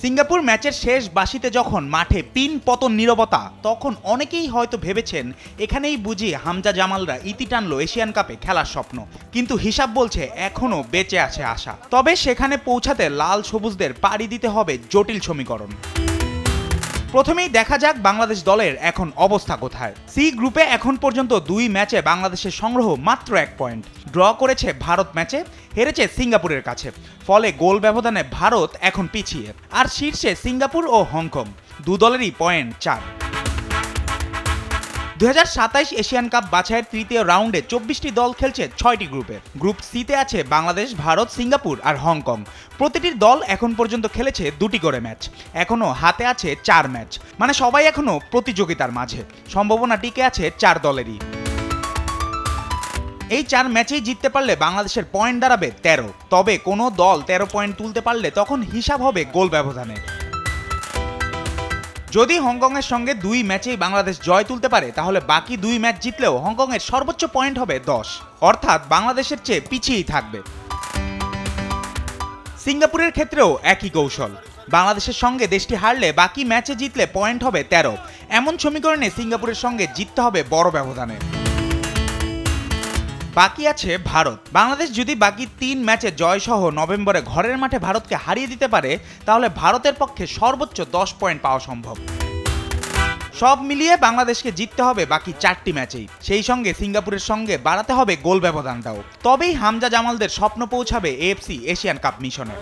Singapore ম্যাচের শেষ বাঁশিতে যখন মাঠে পিন পতন নীরবতা, তখন অনেকেই হয়তো ভেবেছেন এখানেই বুঝি হামজা জামালরা ইতি টানলো এশিয়ান কাপে খেলার স্বপ্ন। কিন্তু হিসাব বলছে এখনও বেঁচে আছে আশা। তবে সেখানে পৌঁছাতে লাল সবুজদের পাড়ি দিতে হবে জটিল সমীকরণ। প্রথমেই দেখা যাক বাংলাদেশ দলের এখন অবস্থা কোথায়। সি গ্রুপে এখন পর্যন্ত 2 ম্যাচে বাংলাদেশের সংগ্রহ মাত্র 1 পয়েন্ট। ড্র করেছে ভারত ম্যাচে, হেরেছে সিঙ্গাপুরের কাছে। ফলে গোল ব্যবধানে ভারত এখন পিছিয়ে, আর শীর্ষে সিঙ্গাপুর ও হংকং। দু দলেরই পয়েন্ট 4। 2027 এশিয়ান কাপ বাছাইয়ের তৃতীয় রাউন্ডে 24টি দল খেলছে 6টি গ্রুপে। গ্রুপ সিতে আছে বাংলাদেশ, ভারত, সিঙ্গাপুর আর হংকং। প্রতিটি দল এখন পর্যন্ত খেলেছে 2টি করে ম্যাচ। এখনো হাতে আছে 4 ম্যাচ, মানে সবাই এখনো প্রতিযোগিতার মাঝে। সম্ভাবনা টিকে আছে 4 দলেরই। এই 4 ম্যাচেই জিততে পারলে বাংলাদেশের পয়েন্ট দাঁড়াবে 13। তবে কোনো দল 13 পয়েন্ট তুলতে পারলে তখন হিসাব হবে গোল ব্যবধানে। যদি হংকংয়ের সঙ্গে 2 ম্যাচেই বাংলাদেশ জয় তুলতে পারে, তাহলে বাকি 2 ম্যাচ জিতলেও হংকংয়ের সর্বোচ্চ পয়েন্ট হবে 10, অর্থাৎ বাংলাদেশের চেয়ে পিছিয়েই থাকবে। সিঙ্গাপুরের ক্ষেত্রেও একই কৌশল। বাংলাদেশের সঙ্গে দেশটি হারলে বাকি ম্যাচে জিতলে পয়েন্ট হবে 13। এমন সমীকরণে সিঙ্গাপুরের সঙ্গে জিততে হবে বড় ব্যবধানে। বাকি আছে ভারত। বাংলাদেশ যদি বাকি 3 ম্যাচে জয় সহ নভেম্বরে ঘরের মাঠে ভারতকে হারিয়ে দিতে পারে, তাহলে ভারতের পক্ষে সর্বোচ্চ 10 পয়েন্ট পাওয়া সম্ভব। সব মিলিয়ে বাংলাদেশকে জিততে হবে বাকি 4টি ম্যাচেই। সেই সঙ্গে সিঙ্গাপুরের সঙ্গে বাড়াতে হবে গোল ব্যবধানটাও। তবেই হামজা জামালদের স্বপ্ন পৌঁছাবে এএফসি এশিয়ান কাপ মিশনে।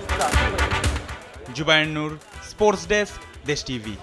জুবায়ের নূর, স্পোর্টস ডেস্ক, দেশ টিভি।